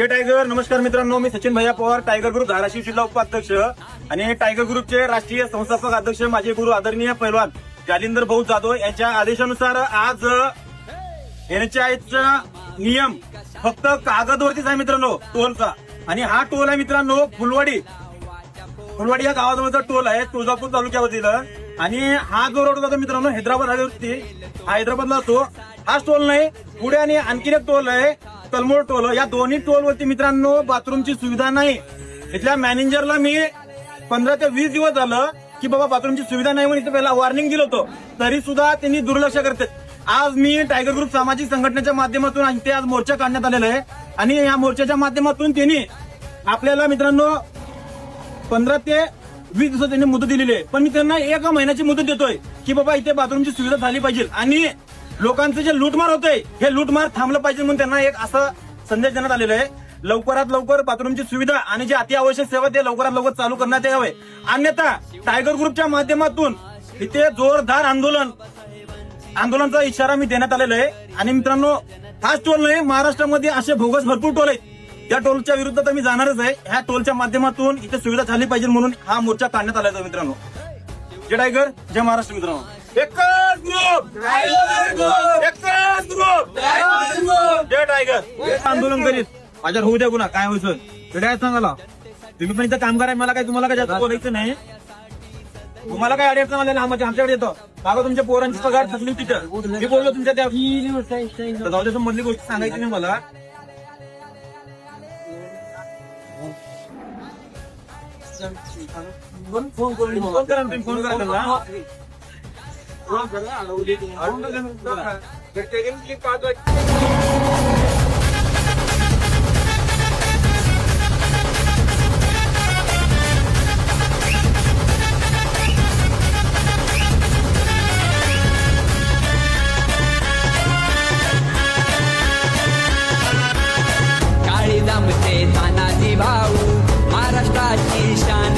जय tiger. नमस्कार मित्रांनो, मी सचिन भैया पवार, टायगर ग्रुप धाराशिव जिल्हा उपाध्यक्ष आणि टायगर ग्रुपचे राष्ट्रीय संस्थापक अध्यक्ष माझे गुरु आदरणीय पैलवान जालिंदर भाऊ जाधव यांच्या आदेशानुसार आज एनएचआयचा नियम फक्त कागदवरतीच आहे मित्रांनो, टोलचा. आणि हा टोल आहे मित्रांनो फुलवाडी या गावाजवळचा टोल आहे, तुळजापूर तालुक्यावरील. आणि हा जो रोड जातो मित्रांनो हैदराबाद हायवेवरती, हा हैदराबादला असतो. हा टोल नाही, पुढे आणि आणखीन एक टोल आहे कलमोड टोल. या दोन्ही टोलवरती मित्रांनो बाथरूमची सुविधा नाही. इथल्या मॅनेजरला मी 15 ते 20 दिवस झालं की बाबा बाथरूमची सुविधा नाही म्हणून इथे पहिला वॉर्निंग दिलं होतं, तरी सुद्धा त्यांनी दुर्लक्ष करतात. आज मी टायगर ग्रुप सामाजिक संघटनेच्या माध्यमातून ते आज मोर्चा काढण्यात आलेला आहे. आणि या मोर्चाच्या माध्यमातून त्यांनी आपल्याला मित्रांनो 15 ते 20 दिवस त्यांनी मुदत दिलेली आहे. पण मी त्यांना 1 महिन्याची मुदत देतोय की बाबा इथे बाथरूमची सुविधा झाली पाहिजे आणि लोकांचं जे लूटमार होतंय हे लूटमार थांबलं पाहिजे म्हणून त्यांना एक असा संदेश देण्यात आलेला आहे. लवकरात लवकर बाथरूमची सुविधा आणि जे अत्यावश्यक सेवा ते लवकरात लवकर चालू करण्यात यावे. अन्यथा टायगर ग्रुपच्या माध्यमातून इथे जोरदार आंदोलनाचा इशारा मी देण्यात आलेला आहे. आणि मित्रांनो हाच टोल नाही, महाराष्ट्रामध्ये असे भोगस भरपूर टोल आहेत. त्या टोलच्या विरुद्ध तर मी जाणारच आहे. ह्या टोलच्या माध्यमातून इथे सुविधा झाली पाहिजे म्हणून हा मोर्चा काढण्यात आला आहे मित्रांनो. जय टायगर, जय महाराष्ट्र मित्रांनो. एकच ग्रुप, एकच ग्रुप, जय टायगर. आंदोलन करीत माझ्यावर होऊ द्या गुन्हा काय व्हायचं काय सांगाला. तुम्ही पण इथं काम कराय, मला काय तुम्हाला काय जास्त बोलायचं नाही. तुम्हाला काय अडचण आलेला आमच्याकडे येतो बाबा, तुमच्या पोरांची पगार थकली तिथं. मी बोललो तुमच्या त्या जाऊ दे, मधली गोष्ट सांगायची नाही मला. फोन करा तुम्ही, फोन करा त्यांना. काळी दामते तानाजी भाऊ, महाराष्ट्राची शान.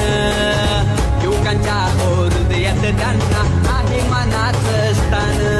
युवकांच्या हृदयात त्यांना आहे मनाचं स्थान.